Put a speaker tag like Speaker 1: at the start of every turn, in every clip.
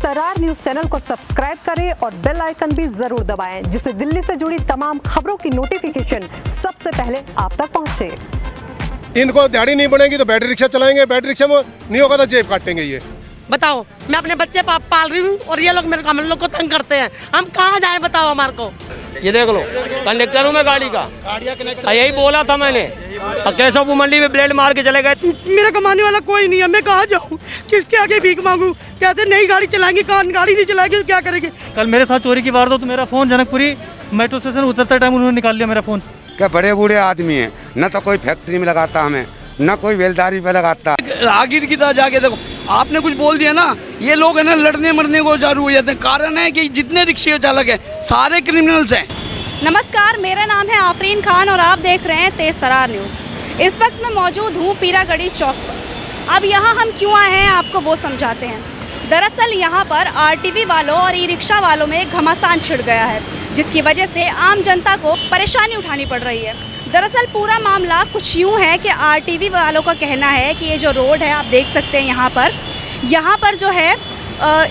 Speaker 1: तरार news channel को subscribe करें और बेल आइकन भी जरूर दबाएं, जिससे दिल्ली से जुड़ी तमाम खबरों की नोटिफिकेशन सबसे पहले आप तक पहुंचे।
Speaker 2: इनको दिहाड़ी नहीं बनेगी तो बैटरी रिक्शा चलाएंगे, बैटरी रिक्शा में नहीं होगा तो जेब काटेंगे। ये
Speaker 3: बताओ, मैं अपने बच्चे पाल रही हूँ और ये लोग हम लोग को तंग करते हैं, हम कहाँ जाएं बताओ हमारे को।
Speaker 4: ये देख लो, कंडक्टर हूँ मैं गाड़ी का, यही बोला था मैंने। केशवपुर मंडी में ब्लेड मार के चले गए।
Speaker 3: मेरा कमाने वाला कोई नहीं है, मैं कहाँ जाऊँ, किसके आगे भीख मांगू। कहते नहीं गाड़ी चलाएंगे, कान गाड़ी नहीं चलाएंगे तो क्या करेंगे।
Speaker 5: कल मेरे साथ चोरी की वारदात तो मेरा फोन जनकपुरी मेट्रो स्टेशन उतरते टाइम उन्होंने निकाल लिया मेरा फोन।
Speaker 6: क्या बड़े बूढ़े आदमी हैं, न तो कोई फैक्ट्री में लगाता हमें, न कोई बेलदारी पे लगाता।
Speaker 7: राहगीर की तरह जाके देखो, आपने कुछ बोल दिया ना, ये लोग है ना लड़ने मरने को चालू हो जाते हैं। कारण है कि जितने रिक्शे चालक हैं सारे क्रिमिनल्स हैं।
Speaker 8: नमस्कार, मेरा नाम है आफरीन खान और आप देख रहे हैं तेज तरार न्यूज़। इस वक्त मैं मौजूद हूँ पीरागढ़ी चौक पर। अब यहाँ हम क्यों आए हैं आपको वो समझाते हैं। दरअसल यहाँ पर आरटीवी वालों और ई रिक्शा वालों में घमासान छिड़ गया है, जिसकी वजह से आम जनता को परेशानी उठानी पड़ रही है। दरअसल पूरा मामला कुछ यूँ है कि आरटीवी वालों का कहना है कि ये जो रोड है आप देख सकते हैं, यहाँ पर जो है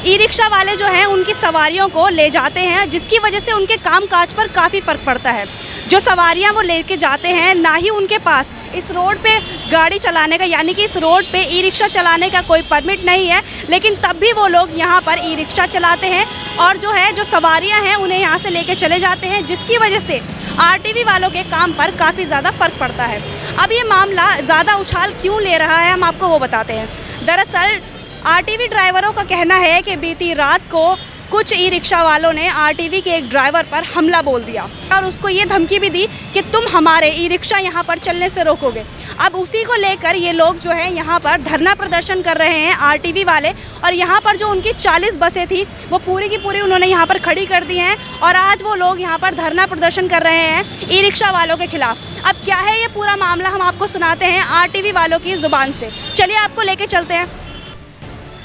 Speaker 8: ई रिक्शा वाले जो हैं उनकी सवारियों को ले जाते हैं, जिसकी वजह से उनके कामकाज पर काफ़ी फ़र्क पड़ता है। जो सवारियां वो लेके जाते हैं, ना ही उनके पास इस रोड पे गाड़ी चलाने का, यानी कि इस रोड पे ई रिक्शा चलाने का कोई परमिट नहीं है, लेकिन तब भी वो लोग यहाँ पर ई रिक्शा चलाते हैं और जो सवारियां हैं उन्हें यहाँ से लेके चले जाते हैं, जिसकी वजह से आरटीवी वालों के काम पर काफ़ी ज़्यादा फ़र्क पड़ता है। अब ये मामला ज़्यादा उछाल क्यों ले रहा है, हम आपको वो बताते हैं। दरअसल आरटीवी ड्राइवरों का कहना है कि बीती रात को कुछ ई रिक्शा वालों ने आरटीवी के एक ड्राइवर पर हमला बोल दिया और उसको ये धमकी भी दी कि तुम हमारे ई रिक्शा यहाँ पर चलने से रोकोगे। अब उसी को लेकर ये लोग जो है यहाँ पर धरना प्रदर्शन कर रहे हैं आरटीवी वाले, और यहाँ पर जो उनकी 40 बसें थी वो पूरी की पूरी उन्होंने यहाँ पर खड़ी कर दी हैं और आज वो लोग यहाँ पर धरना प्रदर्शन कर रहे हैं ई रिक्शा वालों के खिलाफ। अब क्या है ये पूरा मामला, हम आपको सुनाते हैं आरटीवी वालों की ज़ुबान से। चलिए आपको लेके चलते हैं।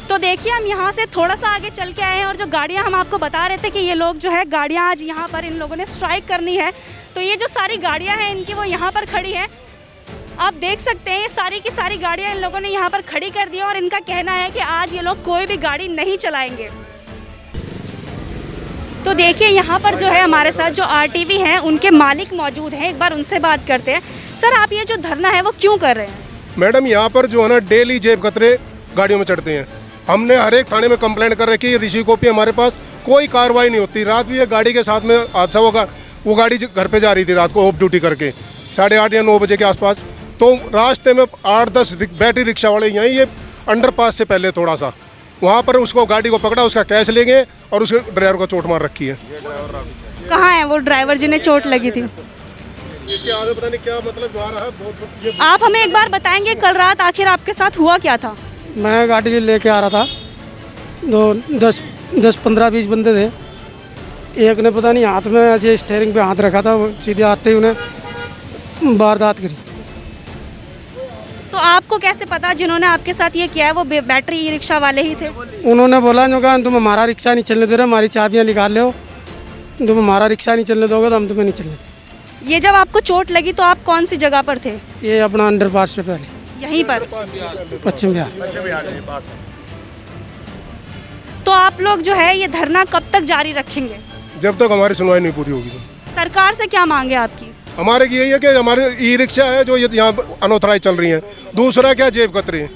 Speaker 8: तो देखिए, हम यहाँ से थोड़ा सा आगे चल के आए हैं और जो गाड़ियाँ हम आपको बता रहे थे कि ये लोग जो है गाड़ियाँ आज यहाँ पर इन लोगों ने स्ट्राइक करनी है, तो ये जो सारी गाड़ियाँ हैं इनकी वो यहाँ पर खड़ी हैं। आप देख सकते हैं ये सारी की सारी गाड़ियाँ इन लोगों ने यहाँ पर खड़ी कर दी और इनका कहना है कि आज ये लोग कोई भी गाड़ी नहीं चलाएंगे। तो देखिए, यहाँ पर जो है हमारे साथ जो आरटीवी हैं उनके मालिक मौजूद हैं, एक बार उनसे बात करते हैं। सर, आप ये जो धरना है वो क्यों कर रहे हैं?
Speaker 2: मैडम, यहाँ पर जो है ना डेली जेब कतरे गाड़ियों में चढ़ते हैं। हमने हर एक थाने में कंप्लेंट कर रखी है, ऋषि कॉपी हमारे पास, कोई कार्रवाई नहीं होती। रात भी एक गाड़ी के साथ में हादसा होगा, वो गाड़ी घर पे जा रही थी रात को ऑफ ड्यूटी करके 8:30 या 9 बजे के आसपास, तो रास्ते में 8-10 बैटरी रिक्शा वाले यहीं ये अंडरपास से पहले थोड़ा सा वहाँ पर उसको गाड़ी को पकड़ा, उसका कैश ले गए और उसके ड्राइवर को चोट मार रखी है।
Speaker 8: कहाँ है वो ड्राइवर जिन्हें चोट लगी थी?
Speaker 2: इसके आगे पता नहीं क्या मतलब आ रहा है।
Speaker 8: आप हमें एक बार बताएंगे कल रात आखिर आपके साथ हुआ क्या था?
Speaker 5: मैं गाड़ी लेके आ रहा था, 10-15-20 बंदे थे। एक ने पता नहीं हाथ में ऐसे स्टीयरिंग पे हाथ रखा था, वो सीधे आते ही उन्हें वारदात करी।
Speaker 8: तो आपको कैसे पता जिन्होंने आपके साथ ये किया है वो बैटरी ई रिक्शा वाले ही थे?
Speaker 5: उन्होंने बोला जो कहा तुम हमारा रिक्शा नहीं चलने दे रहे, हमारी चाबियाँ निकाल लो, तुम हमारा रिक्शा नहीं चलने दोगे तो हम तुम्हें नहीं चलने देंगे।
Speaker 8: ये जब आपको चोट लगी तो आप कौन सी जगह पर थे?
Speaker 5: ये अपना अंडरपास पे पहले
Speaker 8: यहीं पर
Speaker 5: पश्चिम बिहार।
Speaker 8: तो आप लोग जो है ये धरना कब तक जारी रखेंगे?
Speaker 2: जब तक हमारी सुनवाई नहीं पूरी होगी।
Speaker 8: सरकार से क्या मांगे आपकी?
Speaker 2: हमारे की यही है कि हमारे ई रिक्शा है जो यहाँ अनऑथराइज चल रही है, दूसरा क्या जेब कतरे हैं।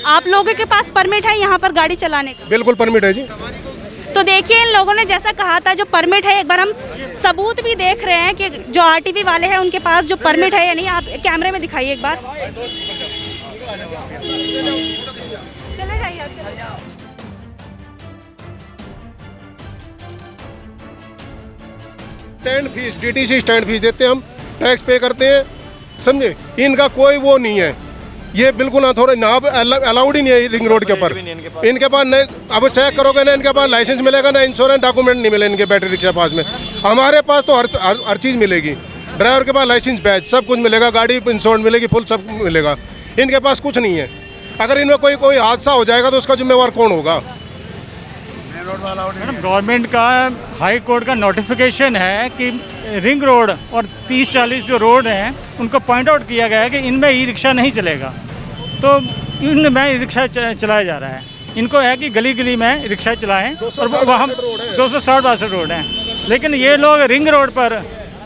Speaker 8: आप लोगों के पास परमिट है यहाँ पर गाड़ी चलाने का?
Speaker 2: बिल्कुल परमिट है जी।
Speaker 8: तो देखिए, इन लोगों ने जैसा कहा था जो परमिट है, एक बार हम सबूत भी देख रहे हैं कि जो आरटीवी वाले हैं उनके पास जो परमिट है या नहीं। आप कैमरे में दिखाइए एक बार। चले जाइए आप, चले जाओ।
Speaker 2: Stand fees, DTC stand fees देते हैं, हम टैक्स पे करते हैं, समझे। इनका कोई वो नहीं है, ये बिल्कुल ना थोड़ा ना अलाउड ही नहीं है रिंग रोड के ऊपर। इनके पास नहीं, अब चेक करोगे ना इनके पास लाइसेंस मिलेगा ना इंश्योरेंस डॉक्यूमेंट नहीं मिले इनके बैटरी रिक्शा पास में। हमारे पास तो हर चीज़ मिलेगी, ड्राइवर के पास लाइसेंस बैच सब कुछ मिलेगा, गाड़ी इंश्योरेंस मिलेगी, फुल सब मिलेगा। इनके पास कुछ नहीं है। अगर इनमें कोई हादसा हो जाएगा तो उसका जिम्मेवार कौन होगा?
Speaker 5: मैडम, गवर्नमेंट का हाई कोर्ट का नोटिफिकेशन है कि रिंग रोड और 30-40 जो रोड हैं उनको पॉइंट आउट किया गया है कि इनमें ई रिक्शा नहीं चलेगा, तो इनमें ई रिक्शा चलाया जा रहा है। इनको है कि गली गली में रिक्शा चलाएं और वो हम 260 रोड है, लेकिन ये लोग रिंग रोड पर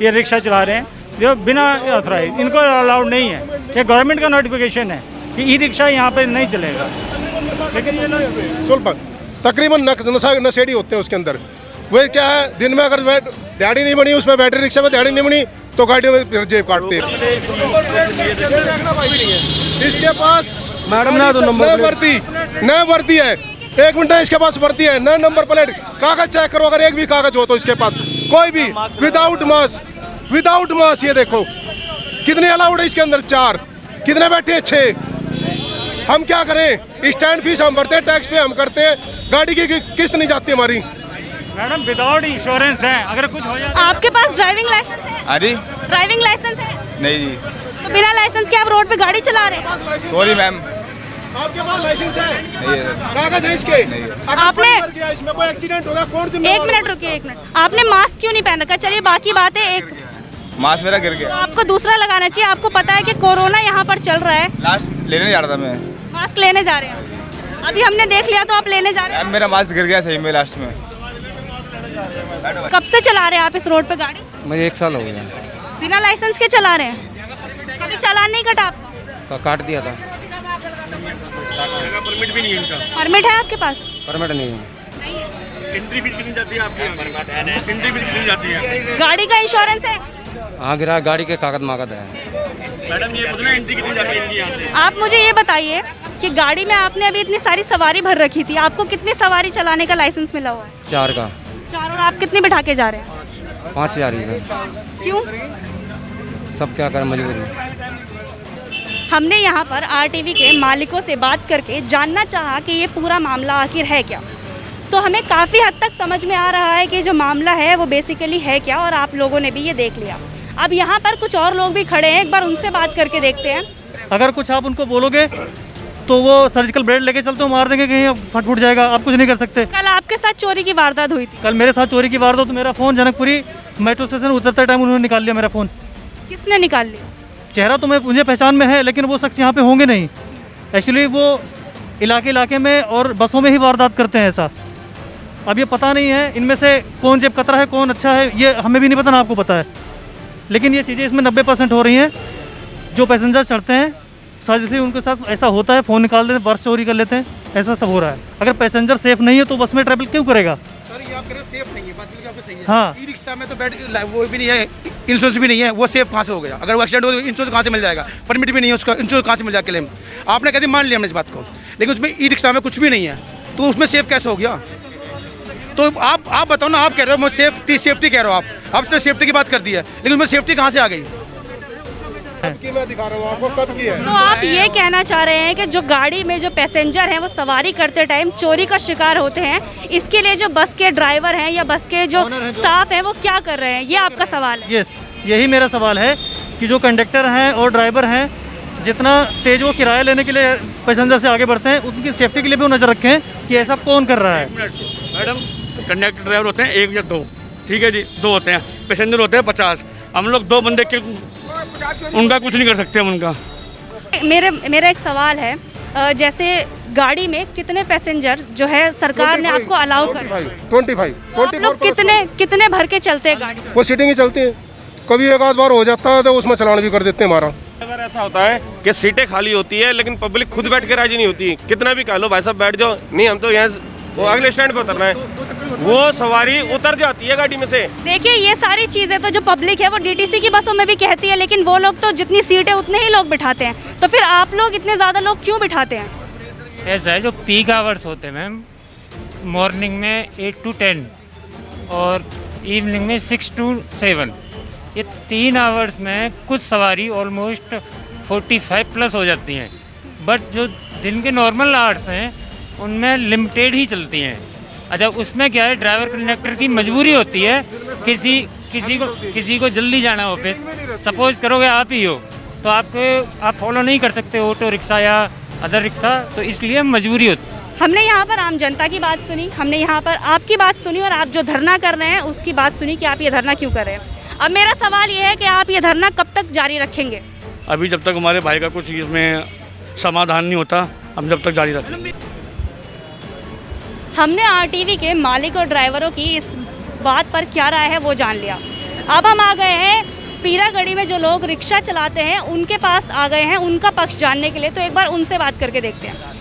Speaker 5: ये रिक्शा चला रहे हैं जो बिना ऑथराइज, इनको अलाउड नहीं है। ये गवर्नमेंट का नोटिफिकेशन है कि ई रिक्शा यहाँ पे नहीं चलेगा, लेकिन ये लोग
Speaker 2: तकरीबन नशेड़ी होते हैं उसके अंदर। वो क्या है, दिन में अगर दिहाड़ी नहीं बनी, उसमें बैटरी रिक्शा में दिहाड़ी नहीं बनी तो गाड़ी में फिर जेब काटते हैं। इसके पास
Speaker 5: मैडम ना तो नंबर
Speaker 2: न वर्दी है, 1 मिनट, इसके पास वर्दी है न नंबर प्लेट, कागज चेक करो, अगर एक भी कागज हो तो इसके पास कोई भी, विदाउट मास। ये देखो कितने अलाउड है इसके अंदर, 4, कितने बैठे हैं, 6। हम क्या करें, स्टैंड फीस हम भरते हैं, टैक्स पे हम करते हैं, गाड़ी की किस्त नहीं जाती हमारी।
Speaker 5: मैडम विदाउट इंश्योरेंस है, अगर कुछ हो जाए।
Speaker 8: आपके पास ड्राइविंग लाइसेंस है?
Speaker 9: अरे
Speaker 8: ड्राइविंग लाइसेंस है?
Speaker 9: नहीं जी।
Speaker 8: तो बिना लाइसेंस के आप रोड पे गाड़ी चला रहे हैं?
Speaker 9: Sorry ma'am.
Speaker 2: आपके पास लाइसेंस है?
Speaker 9: नहीं है।
Speaker 2: कागज है इसके? अगर
Speaker 8: आपने
Speaker 2: कोई मर गया, इसमें कोई एक्सीडेंट होगा, कौन
Speaker 8: एक
Speaker 2: जिम्मेदार?
Speaker 8: मिनट रुकिए, 1 मिनट। आपने मास्क क्यों नहीं पहन रखा? चलिए बाकी बात है, एक
Speaker 9: मास्क मेरा गिर
Speaker 8: तो
Speaker 9: गया।
Speaker 8: आपको दूसरा लगाना चाहिए। आपको पता है कि कोरोना यहाँ पर चल रहा है।
Speaker 9: लास्ट लेने जा रहा था मैं।
Speaker 8: मास्क लेने जा रहे हैं, अभी हमने देख लिया तो आप लेने जा रहे हैं।
Speaker 9: मैम मेरा मास्क गिर गया सही में लास्ट में।
Speaker 8: कब से चला रहे हैं आप इस रोड पे गाड़ी?
Speaker 5: मुझे 1 साल हो गया।
Speaker 8: बिना लाइसेंस के चला रहे हैं? कभी चालान नहीं कटा आपका?
Speaker 5: काट दिया था।
Speaker 4: परमिट भी नहीं है इनका।
Speaker 8: परमिट है आपके पास?
Speaker 5: परमिट नहीं है।
Speaker 4: एंट्री फीस कितनी जाती है आपकी? एंट्री फीस कितनी जाती है?
Speaker 8: गाड़ी का इंश्योरेंस है?
Speaker 5: हाँ गिरा, गाड़ी के कागज मागज है।
Speaker 4: मैडम ये बताना एंट्री कितनी जाती है इनकी यहाँ से?
Speaker 8: आप मुझे ये बताइए कि गाड़ी में आपने अभी इतनी सारी सवारी भर रखी थी, आपको कितनी सवारी चलाने का लाइसेंस मिला हुआ है?
Speaker 5: 4 का।
Speaker 8: 4। और आप कितनी बिठा के जा रहे हैं?
Speaker 5: 5 जा रही है।
Speaker 8: क्यों?
Speaker 5: सब क्या करें, मजबूरी।
Speaker 8: हमने यहाँ पर आरटीवी के मालिकों से बात करके जानना चाहा कि ये पूरा मामला आखिर है क्या। तो हमें काफ़ी हद तक समझ में आ रहा है कि जो मामला है वो बेसिकली है क्या, और आप लोगों ने भी ये देख लिया। अब यहाँ पर कुछ और लोग भी खड़े हैं, एक बार उनसे बात करके देखते हैं।
Speaker 5: अगर कुछ आप उनको बोलोगे तो वो सर्जिकल ब्लेड लेके चलते हो, मार देंगे, कहीं फट फुट जाएगा, आप कुछ नहीं कर सकते।
Speaker 8: कल आपके साथ चोरी की वारदात हुई थी।
Speaker 5: कल मेरे साथ चोरी की वारदात, तो मेरा फ़ोन जनकपुरी मेट्रो स्टेशन उतरते टाइम उन्होंने निकाल लिया मेरा फ़ोन।
Speaker 8: किसने निकाल लिया?
Speaker 5: चेहरा तो मुझे पहचान में है, लेकिन वो शख्स यहाँ पे होंगे नहीं। एक्चुअली वो इलाके में और बसों में ही वारदात करते हैं ऐसा। अब ये पता नहीं है इनमें से कौन जेब कतरा है, कौन अच्छा है, ये हमें भी नहीं पता, ना आपको पता है। लेकिन ये चीज़ें इसमें 90% हो रही हैं। जो पैसेंजर चढ़ते हैं साजिशी उनके साथ ऐसा होता है, फ़ोन निकाल देते हैं, पर्स चोरी कर लेते हैं, ऐसा सब हो रहा है। अगर पैसेंजर सेफ नहीं है तो बस में ट्रैवल क्यों करेगा?
Speaker 7: सर ये आप कह रहे हो सेफ नहीं है, बात बिल्कुल आपकी सही है।
Speaker 5: हाँ।
Speaker 7: ई रिक्शा में तो वो भी नहीं है, इंश्योरेंस भी नहीं है, वो सेफ कहाँ से हो गया? अगर वो एक्सीडेंट हो तो इंश्योरेंस कहाँ से मिल जाएगा? परमिट भी नहीं है उसका, इंश्योरेंस कहाँ से मिल जाएगा क्लेम? आपने कह दी, मान लिया हमने इस बात को, लेकिन उसमें ई रिक्शा में कुछ भी नहीं है, तो उसमें सेफ कैसे हो गया? तो आप बताओ ना, आप कह रहे हो सेफ्टी कह रहे हो, आप उसने सेफ्टी की बात कर दी है, लेकिन उसमें सेफ्टी कहाँ से आ गई?
Speaker 2: कब की मैं दिखा रहा हूँ आपको, कब की है।
Speaker 8: तो आप ये कहना चाह रहे हैं कि जो गाड़ी में जो पैसेंजर हैं वो सवारी करते टाइम चोरी का शिकार होते हैं, इसके लिए जो बस के ड्राइवर हैं या बस के जो स्टाफ हैं वो क्या कर रहे हैं, ये आपका सवाल है?
Speaker 5: यस, यही मेरा सवाल है कि जो कंडक्टर हैं और ड्राइवर हैं, जितना तेज वो किराया लेने के लिए पैसेंजर से आगे बढ़ते हैं, उनकी सेफ्टी के लिए भी वो नज़र रखें कि ऐसा कौन कर रहा है।
Speaker 4: मैडम कंडक्टर ड्राइवर होते हैं 1 या 2, ठीक है जी, 2 होते हैं, पैसेंजर होते हैं 50। हम लोग 2 बंदे के उनका कुछ नहीं कर सकते हम उनका।
Speaker 8: मेरा एक सवाल है, जैसे गाड़ी में कितने पैसेंजर जो है सरकार ने आपको अलाउ कर,
Speaker 2: 25
Speaker 8: आप लोग कितने भर के चलते हैं गाड़ी?
Speaker 2: वो सीटिंग ही चलती है, कभी एक आध बार हो जाता है तो उसमें चलान भी कर देते हैं हमारा।
Speaker 10: अगर ऐसा होता है कि सीटें खाली होती है लेकिन पब्लिक खुद बैठ के राजी नहीं होती, कितना भी कह लो भाई साहब बैठ जाओ, नहीं हम तो यहाँ वो अगले स्टैंड पे उतरना है, वो सवारी उतर जाती है गाड़ी में से।
Speaker 8: देखिए ये सारी चीज़ें तो जो पब्लिक है वो डीटीसी की बसों में भी कहती है, लेकिन वो लोग तो जितनी सीट है उतने ही लोग बिठाते हैं, तो फिर आप लोग इतने ज़्यादा लोग क्यों बिठाते हैं?
Speaker 5: ऐसा है, जो पीक आवर्स होते हैं मैम, मॉर्निंग में 8 to 10 और इवनिंग में 6 to 7, ये 3 आवर्स में कुछ सवारी ऑलमोस्ट 45+ हो जाती हैं, बट जो दिन के नॉर्मल आवर्स हैं उनमें लिमिटेड ही चलती हैं। अच्छा, उसमें क्या है, ड्राइवर कंडक्टर की मजबूरी होती है, किसी को जल्दी जाना ऑफिस, सपोज करोगे आप ही हो तो आप फॉलो नहीं कर सकते ऑटो रिक्शा या अदर रिक्शा, तो इसलिए मजबूरी होती है।
Speaker 8: हमने यहाँ पर आम जनता की बात सुनी, हमने यहाँ पर आपकी बात सुनी और आप जो धरना कर रहे हैं उसकी बात सुनी कि आप ये धरना क्यों कर रहे हैं। अब मेरा सवाल ये है कि आप ये धरना कब तक जारी रखेंगे?
Speaker 4: अभी जब तक हमारे भाई का कुछ इसमें समाधान नहीं होता, हम जब तक जारी रखेंगे।
Speaker 8: हमने आरटीवी के मालिक और ड्राइवरों की इस बात पर क्या राय है वो जान लिया। अब हम आ गए हैं पीरागढ़ी में जो लोग रिक्शा चलाते हैं उनके पास आ गए हैं उनका पक्ष जानने के लिए। तो एक बार उनसे बात करके देखते हैं।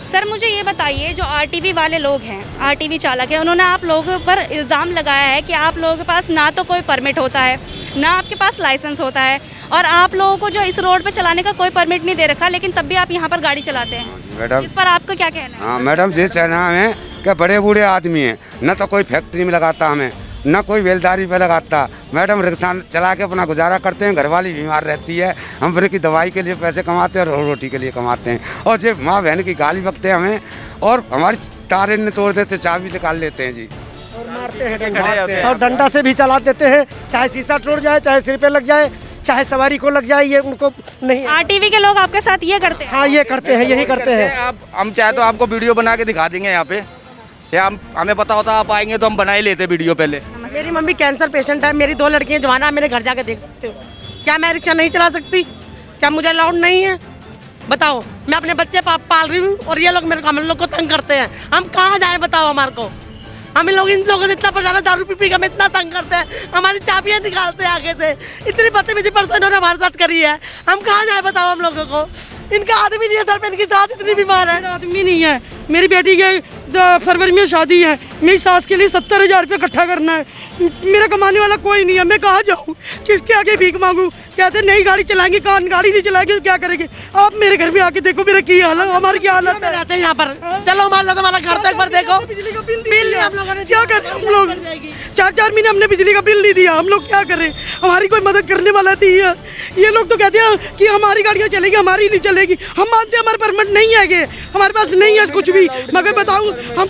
Speaker 8: सर मुझे ये बताइए, जो आरटीवी वाले लोग हैं, आरटीवी चालक हैं, उन्होंने आप लोगों पर इल्ज़ाम लगाया है कि आप लोगों के पास ना तो कोई परमिट होता है, ना आपके पास लाइसेंस होता है, और आप लोगों को जो इस रोड पे चलाने का कोई परमिट नहीं दे रखा, लेकिन तब भी आप यहाँ पर गाड़ी चलाते हैं।
Speaker 6: मैडम
Speaker 8: इस पर आपका क्या कहना है?
Speaker 6: हाँ मैडम, ये कहना है कि बड़े बूढ़े आदमी हैं, न तो कोई फैक्ट्री में लगाता हमें, न कोई बेलदारी पे लगाता। मैडम रिक्शा चला के अपना गुजारा करते हैं, घरवाली बीमार रहती है, हम अपने की दवाई के लिए पैसे कमाते हैं और रोटी के लिए कमाते हैं। और जो माँ बहन की गाली बकते हैं हमें, और हमारी तारे ने तोड़ देते, चाबी निकाल लेते हैं जी,
Speaker 3: और मारते हैं और डंडा से भी चला देते हैं, चाहे शीशा टूट जाए, चाहे सिर पे लग जाए, चाहे सवारी को लग जाए, ये उनको नहीं।
Speaker 8: आरटीवी के लोग आपके साथ ये करते हैं?
Speaker 3: हाँ ये करते हैं, यही करते हैं।
Speaker 7: आप हम चाहे तो आपको वीडियो बना के दिखा देंगे यहाँ पे, या हमें पता होता आप आएंगे तो हम बना ही लेते वीडियो पहले।
Speaker 3: मेरी मम्मी कैंसर पेशेंट है, मेरी 2 लड़कियां जवान है, मेरे घर जाके देख सकते हो। क्या मैं रिक्शा नहीं चला सकती? क्या मुझे अलाउड नहीं है? बताओ, मैं अपने बच्चे पाल रही हूँ और ये लोग हम लोग को तंग करते हैं। हम कहाँ जाए बताओ हमारे को? हम लोग इन लोगों से इतना परेशान, दारू पी के हमें इतना तंग करते हैं, हमारी चाबियाँ निकालते हैं आगे से, इतनी बदतमीजी परसों इन्होंने हमारे साथ करी है। हम कहाँ जाए बताओ हम लोगों को? इनका आदमी नहीं है सर पे, इनकी सास इतनी बीमार है।
Speaker 11: आदमी नहीं है, मेरी बेटी के फरवरी में शादी है, मेरी सास के लिए 70,000 रुपये इकट्ठा करना है, मेरा कमाने वाला कोई नहीं है, मैं कहाँ जाऊँ, किसके आगे भीख मांगूँ? कहते नई गाड़ी चलाएंगे, गाड़ी नहीं चलाएंगे तो क्या करेंगे? आप मेरे घर में आके देखो मेरा की हालत, हमारी क्या हालत है।
Speaker 3: रहते हैं यहाँ पर, चलो हमारे साथ हमारा घर तक पर देखो,
Speaker 11: बिजली का बिल
Speaker 3: हम लोगों ने
Speaker 11: क्या करें? हम लोग 4 महीने हमने बिजली का बिल नहीं दिया, हम लोग क्या करें? हमारी कोई मदद करने वाला नहीं है। ये लोग तो कहते हैं कि हमारी गाड़ियाँ चलेगी, हमारी नहीं चलेगी। हम मानते हैं हमारे परमिट नहीं है, हमारे पास नहीं है कुछ भी, मगर बताऊँ हम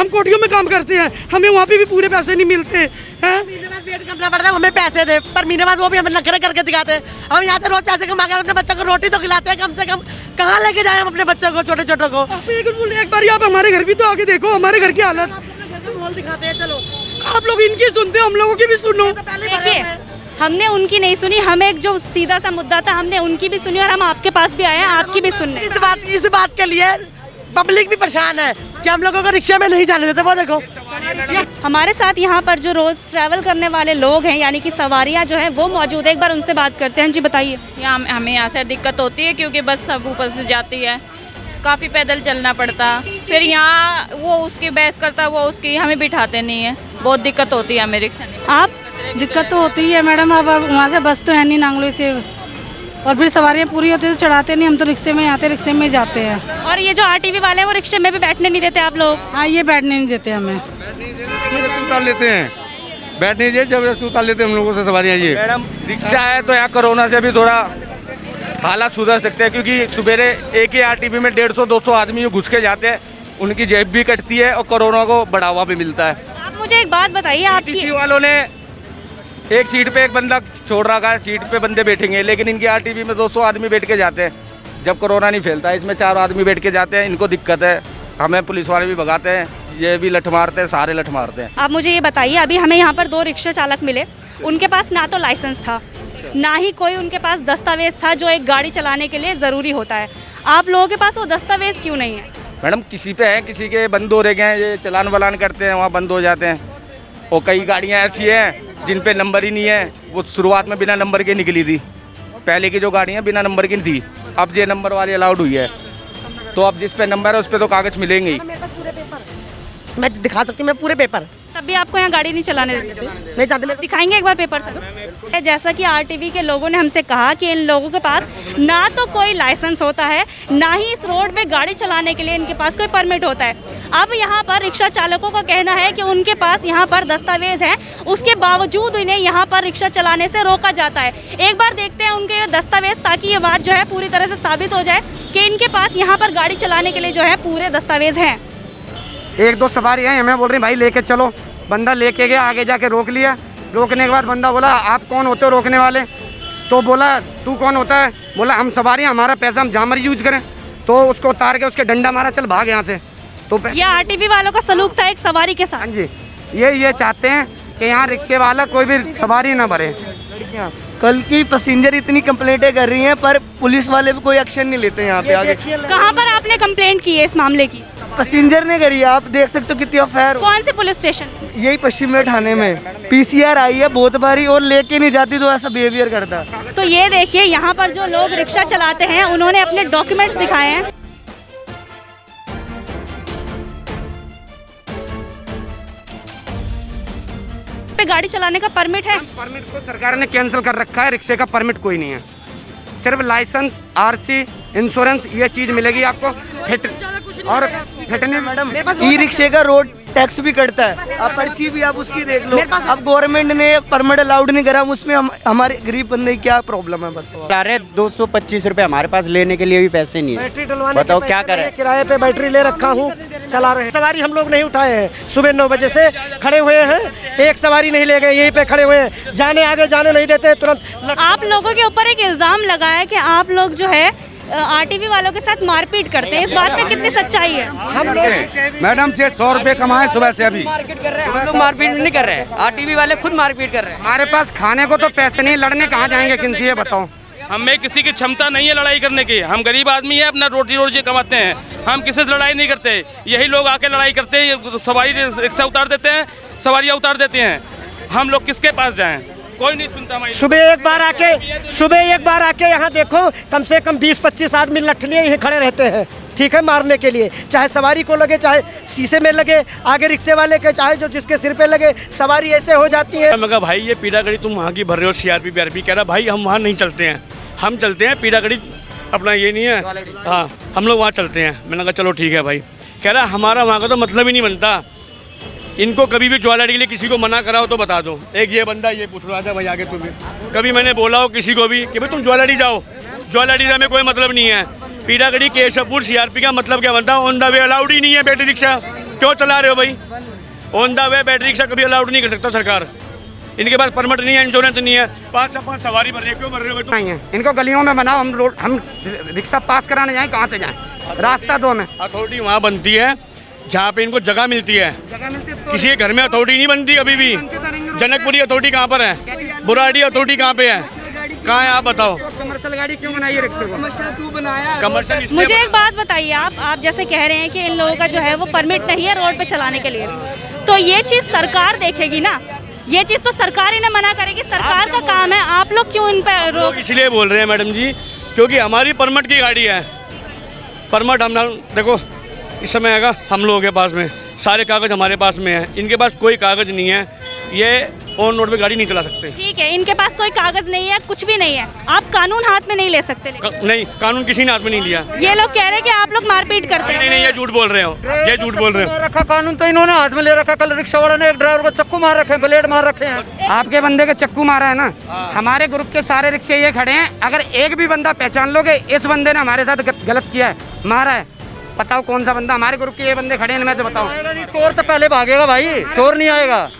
Speaker 11: कोटियों में काम करते हैं, हमें वहाँ पे भी पूरे पैसे नहीं मिलते हैं।
Speaker 3: महीने बाद वेट करना पड़ता है, हमें पैसे दे, पर महीने बाद वो भी हमें नखरे करके दिखाते हैं। हम यहाँ से रोज पैसे कमा के अपने बच्चों को रोटी तो खिलाते हैं, कम से कम कहाँ लेके जाए हम अपने बच्चों को, छोटे छोटों को?
Speaker 11: एक बार आप हमारे घर भी तो आके देखो, हमारे घर की हालत
Speaker 3: दिखाते हैं। चलो
Speaker 11: आप लोग इनकी सुनते हो, हम लोगों की भी सुनो।
Speaker 8: देखिए, हमने उनकी नहीं सुनी, हमें एक जो सीधा सा मुद्दा था हमने उनकी भी सुनी, और हम आपके पास भी आए हैं आपकी भी सुनने।
Speaker 3: इस बात के लिए पब्लिक भी परेशान है कि हम लोगों को रिक्शा में नहीं जाने देते। वो देखो
Speaker 8: हमारे साथ यहाँ पर जो रोज ट्रैवल करने वाले लोग हैं, यानी कि सवारियाँ जो हैं वो मौजूद है, एक बार उनसे बात करते हैं। जी बताइए।
Speaker 12: हमें यहाँ से दिक्कत होती है क्योंकि बस सब ऊपर से जाती है, काफ़ी पैदल चलना पड़ता, फिर यहाँ वो उसकी बहस करता, वो उसकी, हमें बिठाते नहीं है, बहुत दिक्कत होती है हमें रिक्शा नहीं।
Speaker 8: आप?
Speaker 13: दिक्कत तो होती है मैडम, अब वहाँ से बस तो है नहीं नांगलोई से, और फिर सवारियाँ पूरी होती है तो चढ़ाते नहीं, हम तो रिक्शे में आते, रिक्शे में जाते हैं।
Speaker 8: और ये जो आरटीवी वाले हैं वो रिक्शे में भी बैठने नहीं देते आप लोग?
Speaker 13: हाँ ये बैठने नहीं देते हमें,
Speaker 7: उतार लेते हैं, बैठ नहीं देते, जबरदस्ती उतार लेते हैं हम लोगों से सवारियाँ। ये मैडम रिक्शा है तो यहाँ कोरोना से भी थोड़ा हालात सुधर सकते हैं, क्योंकि सुबेरे एक ही आरटीवी में 150-200 आदमी घुस के जाते हैं, उनकी जेब भी कटती है और कोरोना को बढ़ावा भी मिलता है।
Speaker 8: आप मुझे एक बात बताइए, आपकी
Speaker 7: वालों ने एक सीट पे एक बंदा छोड़ रखा है, सीट पे बंदे बैठेंगे, लेकिन इनकी आरटीवी में 200 आदमी बैठ के जाते हैं, जब कोरोना नहीं फैलता है। इसमें 4 आदमी बैठ के जाते हैं, इनको दिक्कत है, हमें पुलिस वाले भी भगाते हैं, ये भी लठ मारते हैं, सारे लठ मारते हैं।
Speaker 8: आप मुझे ये बताइए, अभी हमें यहाँ पर 2 रिक्शा चालक मिले, उनके पास ना तो लाइसेंस था, ना ही कोई उनके पास दस्तावेज था जो एक गाड़ी चलाने के लिए ज़रूरी होता है। आप लोगों के पास वो दस्तावेज क्यों नहीं है?
Speaker 7: मैडम किसी पे है, किसी के बंद हो रहे हैं, ये चलान वलान करते हैं, वहाँ बंद हो जाते हैं। और कई गाड़ियाँ ऐसी हैं जिन पे नंबर ही नहीं है, वो शुरुआत में बिना नंबर के निकली थी, पहले की जो गाड़ियाँ बिना नंबर की थी, अब ये नंबर वाली अलाउड हुई है, तो अब जिस पे नंबर है उस पे तो कागज मिलेंगे ही।
Speaker 3: मैं दिखा सकती हूँ, मैं पूरे पेपर,
Speaker 8: तब भी आपको यहाँ गाड़ी नहीं चलाने देते?
Speaker 3: नहीं जानते। मैं
Speaker 8: दिखाएंगे एक बार पेपर से। जैसा कि आरटीवी के लोगों ने हमसे कहा कि इन लोगों के पास ना तो कोई लाइसेंस होता है, ना ही इस रोड पे गाड़ी चलाने के लिए इनके पास कोई परमिट होता है। अब यहाँ पर रिक्शा चालकों का कहना है कि उनके पास यहाँ पर दस्तावेज हैं, उसके बावजूद इन्हें यहाँ पर रिक्शा चलाने से रोका जाता है। एक बार देखते हैं उनके ये दस्तावेज, ताकि ये बात जो है पूरी तरह से साबित हो जाए कि इनके पास यहाँ पर गाड़ी चलाने के लिए जो है पूरे दस्तावेज हैं।
Speaker 3: 1-2 सवारी हैं, हमें बोल रही भाई लेके चलो, बंदा लेके गया, आगे जाके रोक लिया, रोकने के बाद बंदा बोला आप कौन होते हो रोकने वाले? तो बोला तू कौन होता है? बोला हम सवारी, हमारा पैसा हम जहाँ मर्जी यूज करें। तो उसको उतार के उसके डंडा मारा, चल भाग यहाँ से। तो
Speaker 8: ये आरटीवी वालों का सलूक था एक सवारी के साथ।
Speaker 3: हाँ जी, ये चाहते हैं कि यहाँ रिक्शे वाला कोई भी सवारी ना भरे।
Speaker 14: कल की पैसेंजर इतनी कंप्लेंटें कर रही हैं, पर पुलिस वाले भी कोई एक्शन नहीं लेते यहाँ पे आगे।
Speaker 8: कहाँ पर आपने कंप्लेंट की है इस मामले की?
Speaker 14: पैसेंजर ने करी है, आप देख सकते हो कितनी अफेयर।
Speaker 8: कौन से पुलिस स्टेशन?
Speaker 14: यही पश्चिम में थाने में पीसीआर आई है बहुत बारी और लेके नहीं जाती तो ऐसा बिहेवियर करता।
Speaker 8: तो ये देखिए यहाँ पर जो लोग रिक्शा चलाते हैं उन्होंने अपने डॉक्यूमेंट्स दिखाए हैं। पे गाड़ी चलाने का परमिट है?
Speaker 7: परमिट को सरकार ने कैंसिल कर रखा है, रिक्शे का परमिट कोई नहीं है, सिर्फ लाइसेंस, आरसी, इंश्योरेंस ये चीज मिलेगी आपको। और फिटने मैडम
Speaker 14: ई रिक्शे का रोड टैक्स भी कटता है, आप पर्ची भी आप उसकी देख लो। अब गवर्नमेंट ने परमिट अलाउड नहीं करा, उसमें हमारे गरीब बंदे की क्या प्रॉब्लम है? बस
Speaker 15: ला रहे 225 रुपए, हमारे पास लेने के लिए भी पैसे नहीं है, बताओ क्या करें?
Speaker 16: किराए पे बैटरी ले रखा हूँ, चला रहे हैं। सवारी हम लोग नहीं उठाए हैं, सुबह 9 बजे से खड़े हुए हैं, एक सवारी नहीं ले गए, यहीं पे खड़े हुए हैं, जाने आगे जाने नहीं देते तुरंत।
Speaker 8: आप लोगों के ऊपर एक इल्जाम लगा है कि आप लोग जो है आरटीवी वालों के साथ मारपीट करते हैं, इस बात में कितनी सच्चाई है?
Speaker 6: हम लोग मैडम 100 रुपए कमाए सुबह से, अभी
Speaker 17: हम लोग मारपीट नहीं कर रहे हैं, आरटीवी वाले खुद मारपीट कर रहे हैं।
Speaker 7: हमारे पास खाने को तो पैसे नहीं, लड़ने कहाँ जाएंगे किनसे, ये बताओ।
Speaker 4: हमें किसी की क्षमता नहीं है लड़ाई करने की, हम गरीब आदमी है, अपना रोटी रोजी कमाते हैं, हम किसी से लड़ाई नहीं करते। यही लोग आके लड़ाई करते हैं, सवारी रिक्शा उतार देते हैं, सवारियाँ उतार देते हैं, हम लोग किसके पास जाएं? कोई नहीं सुनता हमारी।
Speaker 16: सुबह एक बार आके यहाँ देखो, कम से कम 20-25 आदमी लठ लिए यहीं खड़े रहते हैं, ठीक है, मारने के लिए, चाहे सवारी को लगे, चाहे शीशे में लगे, आगे रिक्शे वाले के, चाहे जो जिसके सिर पे लगे, सवारी ऐसे हो जाती है।
Speaker 4: मैं कहा भाई ये पीड़ा गड़ी तुम वहाँ की भर रहे हो, सीआरपी बीआरपी, कह रहा भाई हम वहाँ नहीं चलते हैं, हम चलते हैं पीड़ा गड़ी, अपना ये नहीं है, हाँ हम लोग वहाँ चलते हैं। मैंने कहा चलो ठीक है भाई, कह रहा हमारा वहाँ का तो मतलब ही नहीं बनता, इनको कभी भी ज्वेलरी के लिए किसी को मना कराओ तो बता दो। एक ये बंदा ये पूछ रहा था भाई आगे तुम्हें कभी मैंने बोला हो किसी को भी कि भाई तुम ज्वेलरी जाओ, ज्वेलरी में कोई मतलब नहीं है। पीड़ागढ़ी केशवपुर सीआरपी का मतलब क्या बनता है? ऑन द वे अलाउड ही नहीं है बैटरी रिक्शा, क्यों चला रहे हो भाई? On the way battery rickshaw कभी अलाउड नहीं कर सकता सरकार, इनके पास परमिट नहीं है, इंश्योरेंस नहीं है, 5 सवारी भर रहे, क्यों भर रहे हो? नहीं है,
Speaker 7: इनको गलियों में बनाओ, हम रिक्शा पास कराने जाएं, कहाँ से जाएं? रास्ता दो में।
Speaker 4: अथॉरिटी वहाँ बनती है जहाँ पे इनको जगह मिलती है, किसी के घर में अथॉरिटी नहीं बनती कभी भी। जनकपुरी अथॉरिटी कहाँ पर है? बुराड़ी अथॉरिटी कहाँ पे है? कहाँ है आप बताओ?
Speaker 7: कमर्शियल गाड़ी क्यों बनाई है रिक्शे को?
Speaker 4: कमर्शियल।
Speaker 8: मुझे एक बात बताइए, आप जैसे कह रहे हैं कि इन लोगों का जो है वो परमिट नहीं है रोड पे चलाने के लिए, तो ये चीज़ सरकार देखेगी ना, ये चीज़ तो सरकार इन्हें मना करेगी, सरकार का काम है, आप लोग क्यों इन पर रोक?
Speaker 4: इसलिए बोल रहे हैं मैडम जी क्योंकि हमारी परमिट की गाड़ी है, परमिट हम देखो इस समय आएगा हम लोगों के पास में सारे कागज़ हमारे पास में है, इनके पास कोई कागज़ नहीं है, ये ऑन रोड पे गाड़ी नहीं चला सकते।
Speaker 8: ठीक है, इनके पास कोई कागज़ नहीं है, कुछ भी नहीं है, आप कानून हाथ में नहीं ले सकते।
Speaker 4: नहीं, कानून किसी ने हाथ में नहीं लिया।
Speaker 8: ये लोग कह रहे हैं कि आप लोग मारपीट करते हैं।
Speaker 4: नहीं, ये झूठ बोल रहे हो, ये झूठ बोल रहे हो।
Speaker 16: रखा कानून तो इन्होंने हाथ में ले रखा, कल रिक्शा वाले ने एक ड्राइवर को चक्कू मार रखे, ब्लेड मार रखे हैं।
Speaker 7: आपके बंदे के चक्कू मारा है ना, हमारे ग्रुप के सारे रिक्शे ये खड़े हैं, अगर एक भी बंदा पहचान लोगे इस बंदे ने हमारे साथ गलत किया है, मारा है, बताओ कौन सा बंदा? हमारे ग्रुप के ये बंदे खड़े हैं, मैं तो बताओ।
Speaker 16: चोर तो पहले भागेगा भाई, चोर नहीं आएगा,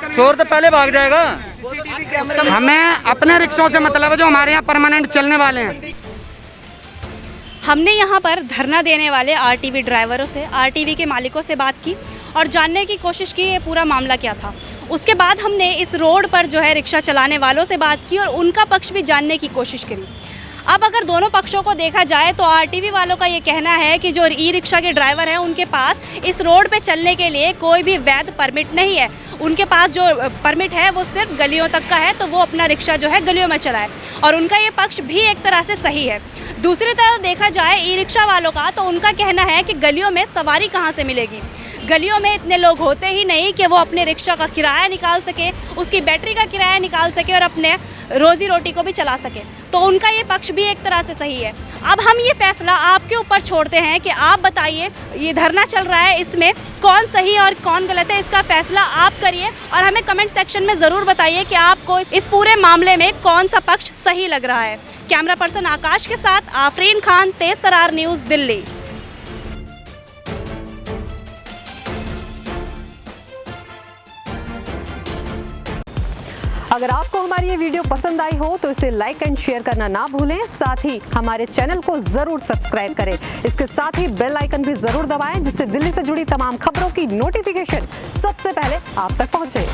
Speaker 16: चोर तो पहले भाग जाएगा।
Speaker 7: हमें अपने रिक्शों से मतलब है जो हमारे यहाँ परमानेंट चलने वाले हैं।
Speaker 8: हमने यहाँ पर धरना देने वाले आरटीवी ड्राइवरों से, आरटीवी के मालिकों से बात की और जानने की कोशिश की ये पूरा मामला क्या था। उसके बाद हमने इस रोड पर जो है रिक्शा चलाने वालों से बात की और उनका पक्ष भी जानने की कोशिश करी। अब अगर दोनों पक्षों को देखा जाए तो आरटीवी वालों का ये कहना है कि जो ई रिक्शा के ड्राइवर हैं उनके पास इस रोड पे चलने के लिए कोई भी वैध परमिट नहीं है, उनके पास जो परमिट है वो सिर्फ गलियों तक का है, तो वो अपना रिक्शा जो है गलियों में चलाए, और उनका ये पक्ष भी एक तरह से सही है। दूसरी तरफ देखा जाए ई रिक्शा वालों का, तो उनका कहना है कि गलियों में सवारी कहाँ से मिलेगी, गलियों में इतने लोग होते ही नहीं कि वो अपने रिक्शा का किराया निकाल सके, उसकी बैटरी का किराया निकाल सके और अपने रोजी रोटी को भी चला सके, तो उनका ये पक्ष भी एक तरह से सही है। अब हम ये फैसला आपके ऊपर छोड़ते हैं कि आप बताइए, ये धरना चल रहा है, इसमें कौन सही और कौन गलत है, इसका फैसला आप करिए और हमें कमेंट सेक्शन में ज़रूर बताइए कि आपको इस पूरे मामले में कौन सा पक्ष सही लग रहा है। कैमरा पर्सन आकाश के साथ आफरीन खान, तेज तरार न्यूज़, दिल्ली।
Speaker 1: अगर आपको हमारी ये वीडियो पसंद आई हो तो इसे लाइक एंड शेयर करना ना भूलें, साथ ही हमारे चैनल को जरूर सब्सक्राइब करें। इसके साथ ही बेल आइकन भी जरूर दबाएं जिससे दिल्ली से जुड़ी तमाम खबरों की नोटिफिकेशन सबसे पहले आप तक पहुंचे।